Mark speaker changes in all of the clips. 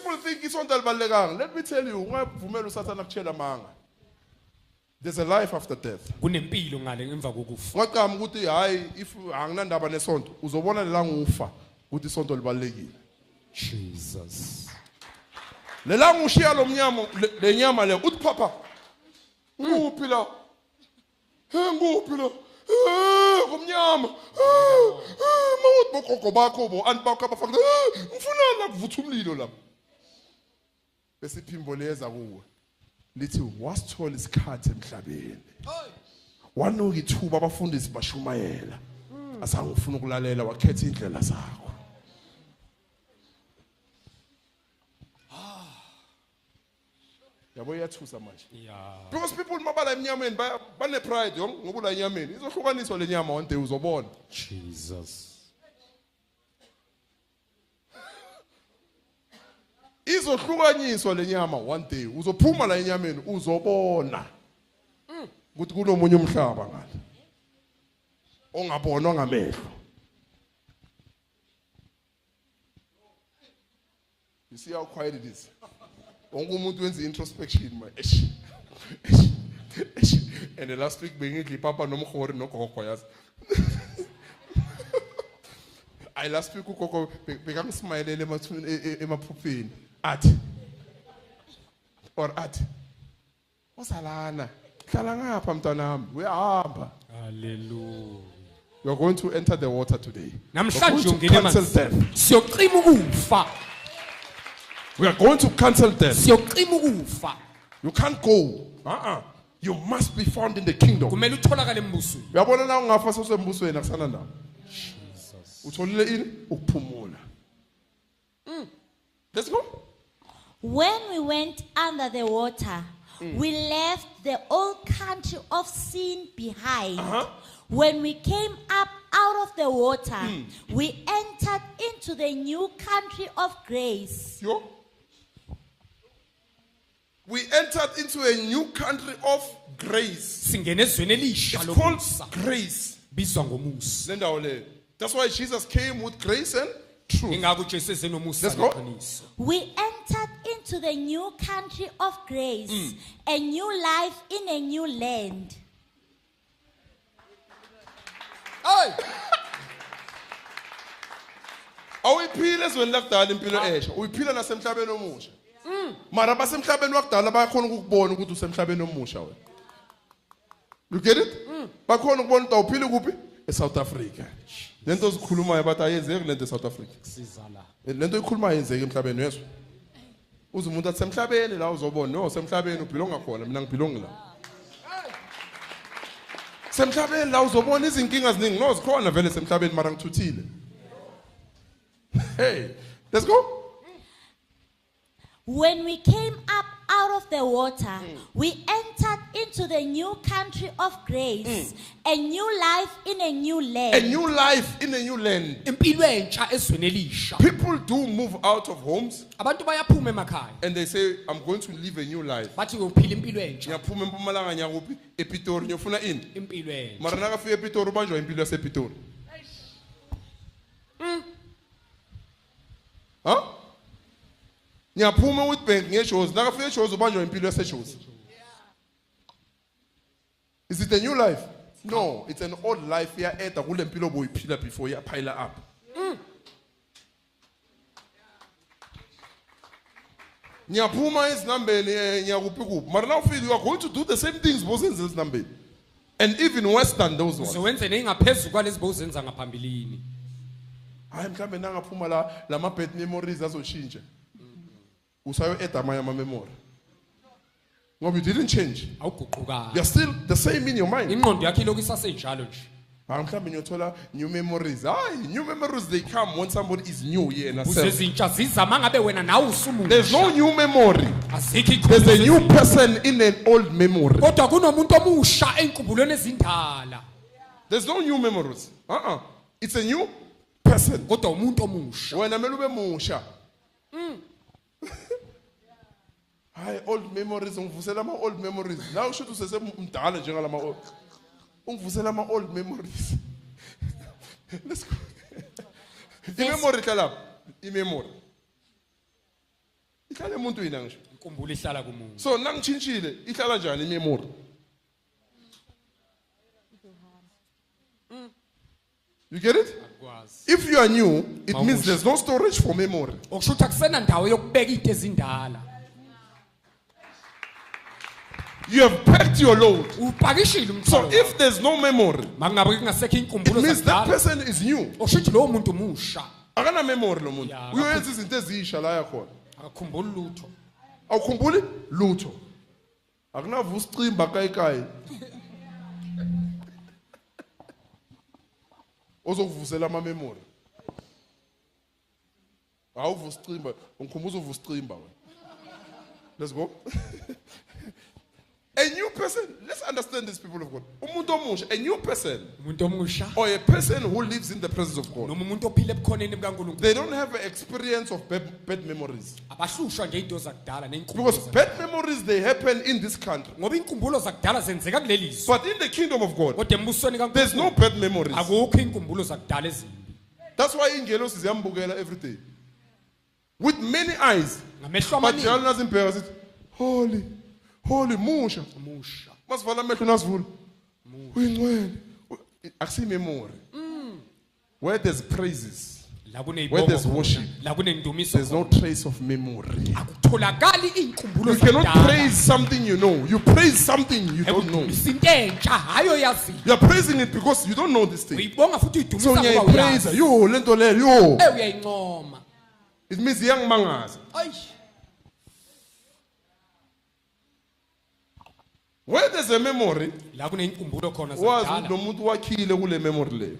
Speaker 1: people think isonto alibalekanga. Let me tell you, ungavumela uSathane akuchela amanga. There's a life after death.
Speaker 2: Kunempilo ngale ngemva kokufa.
Speaker 1: Ngaqama ukuthi hayi if anginandaba nesonto uzobona lela ngufa ukuthi isonto libalekile.
Speaker 2: Jesus.
Speaker 1: Lela ngushiya lo mnyama lenyama le uthi papa. Nguphi la? Nguphi la? Ngumnyama. Mawuthi bogogo bakho bo anibakho abafaka. Ngifuna la kuvutha umlilo la. Bese iphimbo leza kuwe. Lithi wasithola isikhathi emhlabeni. Wanuka ithuba abafundisi bashumayela. Asangifuna ukulalela wakhetha indlela zakho. Yabo iyathusa manje.
Speaker 2: Yeah.
Speaker 1: Because people mabala emnyameni bane pride ngoba la enyameni izohlukaniswa le nyama one day uzobona.
Speaker 2: Jesus.
Speaker 1: Izohlukaniswa le nyama one day uzophuma la enyameni uzobona. Ukuthi kunomunye umhlaba ngale. Ongabonwa ngamehlo. You see how quiet it is. Wonke umuntu wenza introspection manje. And the last week bengidli papa nomkhori nogogo yazi. I last week ugogo bekangismayelele emaphupheni. Athi or athi osalana hlala ngapha mntanami uyahamba.
Speaker 2: Hallelujah.
Speaker 1: You are going to enter the water today.
Speaker 2: Namhlanje ungena emanzini. Siyoqima ukufa.
Speaker 1: We are going to cancel death.
Speaker 2: Siyoqima ukufa.
Speaker 1: You can't go. You must be found in the kingdom.
Speaker 2: Kumele utholakale embusweni.
Speaker 1: Uyabona na ungafa sosembusweni akusana ndawo.
Speaker 2: Jesus.
Speaker 1: Utholile ini? Ukuphumula. Let's go.
Speaker 3: When we went under the water, we left the old country of sin behind. When we came up out of the water, we entered into the new country of grace.
Speaker 1: We entered into a new country of grace.
Speaker 2: Singena ezweni elisha
Speaker 1: It's called
Speaker 2: lomusa.
Speaker 1: grace.
Speaker 2: Bizwa ngomusa.
Speaker 1: Lendawo le. That's why Jesus came with grace and truth.
Speaker 2: Ingakho uJesu ezenomusa
Speaker 1: Let's go.
Speaker 2: neqiniso.
Speaker 3: We entered into the new country of grace, a new life in a new land.
Speaker 1: Awuyiphila ezweni lakudala impilo esha, uyiphila nasemhlabeni omusha. Mara basemhlabeni wakudala bayakhona ukubona ukuthi usemhlabeni omusha wena. You get it? Bakhona ukubona ukuthi awuphili kuphi? eSouth Africa. Lento ozikhulumayo bathi ayenzeki lento eSouth Africa.
Speaker 2: Sizala.
Speaker 1: Lento oyikhulumayo yenzeka emhlabeni wezwe. Uze umuntu athi semhlabeni la uzobona, no semhlabeni uphilonga khona, mina ngiphilonga la. Semhlabeni la uzobona izinkinga eziningi, no zikhona vele semhlabeni mara ngithuthile. Hey, let's go.
Speaker 3: When we came up out of the water, we entered into the new country of grace, a new life in a new land.
Speaker 1: A new life in a new land.
Speaker 2: Impilo entsha ezweni elisha.
Speaker 1: People do move out of homes
Speaker 2: Abantu bayaphuma emakhaya.
Speaker 1: and they say, I'm going to live a new life.
Speaker 2: Bathi uyophila impilo entsha.
Speaker 1: Ngiyaphuma eMpumalanga ngiyakuphi ePitori ngiyofuna ini?
Speaker 2: Impilo entsha.
Speaker 1: Mara nakafika ePitori ubanjwa impilo yasePitori. Ngiyaphuma uWitbank ngeShozi nakafika eShozi ubanjwa impilo yaseShozi. Is it a new life? No, it's an old life. Ya eda kule mpilo boyiphila before ya pile up. Ngiyaphuma ezinambeni ngiyakuphi kuphi. Mara now feel you are going to do the same things bosenze ezinambeni. And even worse than those ones.
Speaker 2: So wenze nengaphezulu kwalezi bozenza ngaphambilini.
Speaker 1: Hayi mhlambe nangaphuma la bad memories azoshintsha. Usayo eda amanye ama memory. Ngoba you didn't change.
Speaker 2: Awuguquka.
Speaker 1: You're still the same in your mind.
Speaker 2: Ingqondo yakhe lokhu isasenjalo nje.
Speaker 1: Mhlambe ngiyothola new memories. Hayi, new memories they come when somebody is new here and
Speaker 2: Usezintsha ziza mangabe wena nawe usumuntu.
Speaker 1: There's no new memory.
Speaker 2: Asikho
Speaker 1: There's a new person in an old memory.
Speaker 2: Kodwa kunomuntu omusha enkubulweni ezindala.
Speaker 1: There's no new memories. It's a new person.
Speaker 2: Kodwa umuntu omusha.
Speaker 1: Wena mele ube musha. Hayi, old memories ungivusela ama old memories. Now usho ukuthi usesemdala njengalama old. Ungivusela ama old memories. Let's go. Imemory kala. Imemory. ihlala emuntwini ngisho.
Speaker 2: inkumbulo ihlala kumuntu.
Speaker 1: So nangichinchile ihlala njani imemory? You get it?
Speaker 2: Akwazi.
Speaker 1: If you are new, it means
Speaker 2: Mawumusha.
Speaker 1: there's no storage for memory.
Speaker 2: Okusho ukuthi akusena ndawo yokubeka izinto ezindala.
Speaker 1: You have packed your load.
Speaker 2: Upakishile
Speaker 1: So
Speaker 2: umthwalo.
Speaker 1: if there's no memory,
Speaker 2: Mangabe kungasekho
Speaker 1: it
Speaker 2: inkumbulo
Speaker 1: means that
Speaker 2: zakudala.
Speaker 1: person is new.
Speaker 2: Okusho ukuthi lowo muntu umusha.
Speaker 1: Akana memory lo muntu.
Speaker 2: Yeah,
Speaker 1: Uyenza izinto ezisha la yakhona.
Speaker 2: Akakhumbuli lutho.
Speaker 1: Awukhumbuli lutho. Akunavu usicimba kayikai. Ozokuvusela ama memory. Awuvu usicimba, ungikhumbuza uvu usicimba wena. Let's go. A new person, let's understand these people of God. Umuntu omusha, a new person
Speaker 2: Umuntu omusha.
Speaker 1: or a person who lives in the presence of God.
Speaker 2: Noma umuntu ophila ebukhoneni bikaNkulunkulu.
Speaker 1: They don't have an experience of bad memories.
Speaker 2: Abahlushwa nje izinto zakudala neinkumbulo.
Speaker 1: Because bad memories, they happen in this country.
Speaker 2: Ngoba inkumbulo zakudala zenzeka kuleli zwe.
Speaker 1: But in the kingdom of God,
Speaker 2: Kodwa embusweni kaNkulunkulu.
Speaker 1: there's no bad memories.
Speaker 2: Akukho inkumbulo zakudala ezimbi.
Speaker 1: That's why ingelosi ziyambukela every day. With many eyes.
Speaker 2: Ngamehlo
Speaker 1: But
Speaker 2: amaningi.
Speaker 1: njalo nazibheka sithi, holy, holy, musha.
Speaker 2: Umusha.
Speaker 1: Masivala amehlo nasivula. Uyingcwele. Akusiyi memory. Where there's praises,
Speaker 2: La kuneyibongo.
Speaker 1: where there's worship,
Speaker 2: La kunendumiso.
Speaker 1: there's no trace of memory.
Speaker 2: Akutholakali inkumbulo
Speaker 1: You cannot
Speaker 2: zakudala.
Speaker 1: praise something you know. You praise something you don't know.
Speaker 2: Isinto entsha hayo yazi.
Speaker 1: You're praising it because you don't know this thing.
Speaker 2: Uyibonga futhi
Speaker 1: So
Speaker 2: uyidumisa ngoba
Speaker 1: ngiyayipraise.
Speaker 2: uyazi.
Speaker 1: Yo, lento leyo, yo.
Speaker 2: Uyayincoma.
Speaker 1: It means iyangimangaza.
Speaker 2: Ayi.
Speaker 1: Where there's a memory,
Speaker 2: La kuneyinkumbulo khona
Speaker 1: wazi
Speaker 2: zakudala.
Speaker 1: lo muntu wakhile kule memory leyo.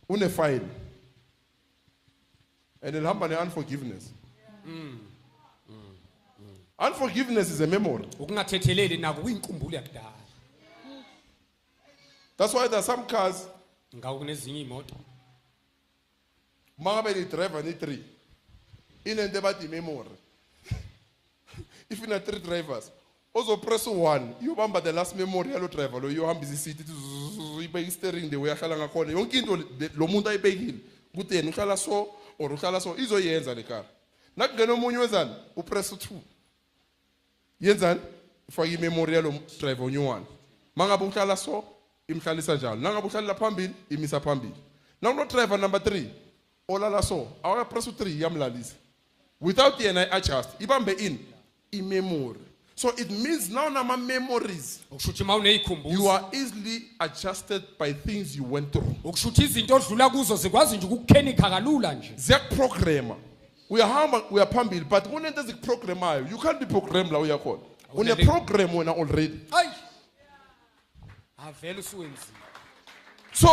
Speaker 1: Une file. And ilihamba ne-unforgiveness. Unforgiveness is a memory.
Speaker 2: Ukungathetheleli nako kuyinkumbulo yakudala.
Speaker 1: That's why there are some cars,
Speaker 2: Ngawo kunezinye imoto.
Speaker 1: mangabe ni driver ni 3. Inento ebathi memory. If ina 3 drivers, ozo press 1, uyobamba the last memory yalo driver lo uyohambisa isithi uyibeka steering the way ahlala ngakhona. Yonke into lo muntu ayibekile. Kuthi yena uhlala so or uhlala so izoyenza le car. Nakungena omunye wezana, upress 2. Yenzani? Ufaka imemory yalo driver onye-1. Mangabe uhlala so, imhlalisa njalo. Nangabe uhlalela phambili, imisa phambili. Now no driver number 3. Olala so, awaka press 3 yamlalisa. Without yena adjust, ibambe in memory. So it means now nama memories,
Speaker 2: Ukushuthi mawuneyikhumbuzo.
Speaker 1: you are easily adjusted by things you went through.
Speaker 2: Ukushuthi izinto odlula kuzo zikwazi nje ukukhenika kalula nje.
Speaker 1: Ziyakuprograma. Uyahamba uyaphambili but kunento ezikuprogramayo. You can't be programmed la uyakhona. Une program wena already.
Speaker 2: Ayi. Avela usuwenzile.
Speaker 1: So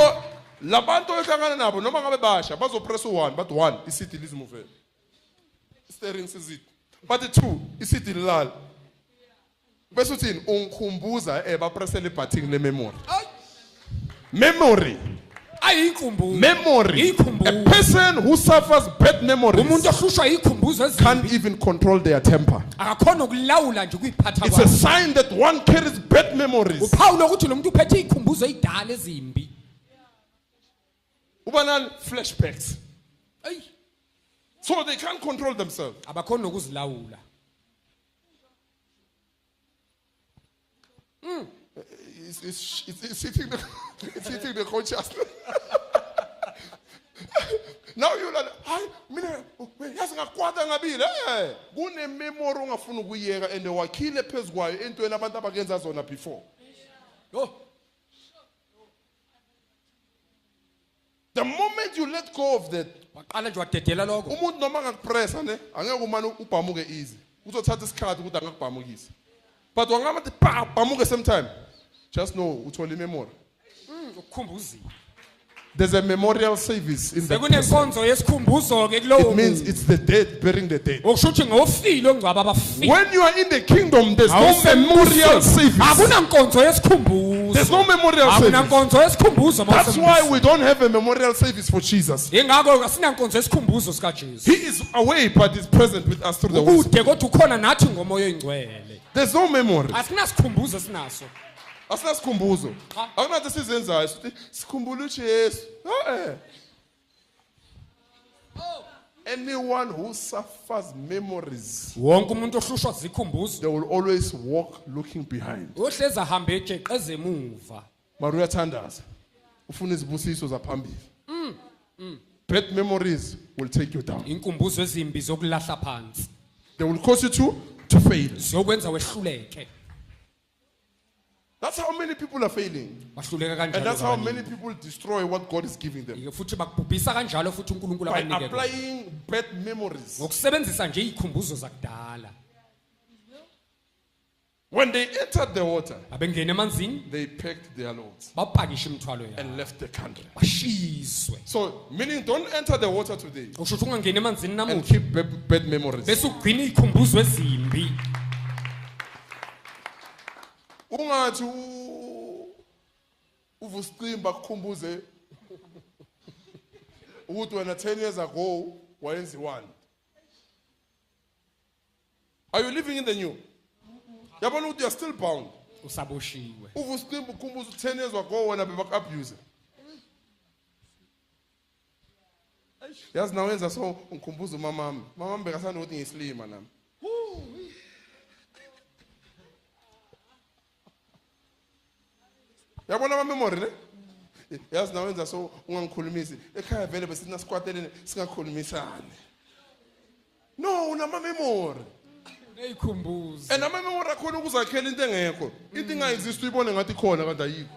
Speaker 1: labantu ohlangana nabo noma ngabe basha bazopress 1 but 1 isithi lizimove. Steering sizit. But 2 isithi lilala. Bese uthini ungikhumbuza bapressele button le memory.
Speaker 2: Ayi.
Speaker 1: Memory.
Speaker 2: Ayinkumbulo.
Speaker 1: Memory.
Speaker 2: Ikhumbuzo.
Speaker 1: A person who suffers bad memories
Speaker 2: Umuntu ohlushwa ikhumbuzo ezimbi.
Speaker 1: can't even control their temper.
Speaker 2: Akakhona ukulawula nje ukuyiphatha
Speaker 1: It's a
Speaker 2: kwakhe.
Speaker 1: sign that one carries bad memories.
Speaker 2: Uphawu lokuthi lo muntu uphethe ikhumbuzo ezidala ezimbi.
Speaker 1: Ubanani flashbacks.
Speaker 2: Ayi.
Speaker 1: So they can't control themselves.
Speaker 2: Abakhona ukuzilawula.
Speaker 1: It's hitting the consciousness. Now you're like, hayi mina yazi ngakwata ngabile kune memory ongafuna ukuyeka and wakhile phezukwayo entweni abantu abakenza zona before.
Speaker 2: Yo.
Speaker 1: The moment you let go of that,
Speaker 2: Waqala nje wadedela lokho.
Speaker 1: umuntu noma angakupressa ne angeke umane ubhamuke easy. Uzothatha isikhathi ukuthi angakubhamukisa. But wangamathi bhamuke same time. Just know uthole memory.
Speaker 2: Ukukhumbuzile.
Speaker 1: There's a memorial service in that person.
Speaker 2: Sekunenkonzo yesikhumbuzo ke kulowo.
Speaker 1: It means it's the dead bearing the dead.
Speaker 2: Okushuthi ngofile ongcwaba abafile.
Speaker 1: When you are in the kingdom, there's no memorial service.
Speaker 2: Akunankonzo yesikhumbuzo.
Speaker 1: There's no memorial service.
Speaker 2: Akunankonzo yesikhumbuzo.
Speaker 1: That's why we don't have a memorial service for Jesus.
Speaker 2: Ingakho asinankonzo yesikhumbuzo sika Jesu.
Speaker 1: He is away but is present with us through the Holy Spirit.
Speaker 2: Ude kodwa ukhona nathi ngomoya oyingcwele.
Speaker 1: There's no memory.
Speaker 2: Asinasikhumbuzo sinaso.
Speaker 1: Asinasikhumbuzo. Akunathi sizenzayo sithi sikhumbule uJesu. anyone who suffers memories,
Speaker 2: Wonke umuntu ohlushwa zikhumbuzo
Speaker 1: they will always walk looking behind.
Speaker 2: ohleza hamba ejeqeza emuva.
Speaker 1: Maria Tandas, ufuna izibusiso zaphambili. Bad memories will take you down.
Speaker 2: Inkumbuzo ezimbi zokulahla phansi.
Speaker 1: They will cause you to fail.
Speaker 2: Ziyokwenza wehluleke.
Speaker 1: That's how many people are failing.
Speaker 2: Bahluleka
Speaker 1: And
Speaker 2: kanjalo.
Speaker 1: that's how many people destroy what God is giving them.
Speaker 2: Futhi bakubhubhisa kanjalo futhi uNkulunkulu
Speaker 1: By
Speaker 2: abanike.
Speaker 1: applying bad memories.
Speaker 2: Ngokusebenzisa nje izikhumbuzo zakudala.
Speaker 1: When they entered the water,
Speaker 2: Abengena emanzini
Speaker 1: they packed their loads
Speaker 2: bapakisha imithwalo yabo.
Speaker 1: and left the country.
Speaker 2: Bashizwe.
Speaker 1: So, meaning don't enter the water today
Speaker 2: Okusho ukuthi ungangena emanzini
Speaker 1: and
Speaker 2: namuhla
Speaker 1: keep bad memories.
Speaker 2: bese ugcina izikhumbuzo ezimbi.
Speaker 1: Ungathi uvusicimba kukhumbuze ukuthi wena 10 years ago wayenziwani. Are you living in the new? Yabona ukuthi you are still bound.
Speaker 2: Usaboshiwe.
Speaker 1: Uvusicimba ukhumbuze 10 years ago wena bebakabuse. Yazi nawe wenza so ngikhumbuza umamami. Mamami bekasanda ukuthi ngiyislima nami. Yabona ama memory ne? Yazi nawe wenza so ungangikhulumisi. Ekhaya vele besina sikwatelene singakhulumisani. No, unama memory.
Speaker 2: Neyikhumbuzo.
Speaker 1: And ama memory akhona ukuzakhela into engekho. Into engayizisi uyibone ngathi khona kanti ayikho.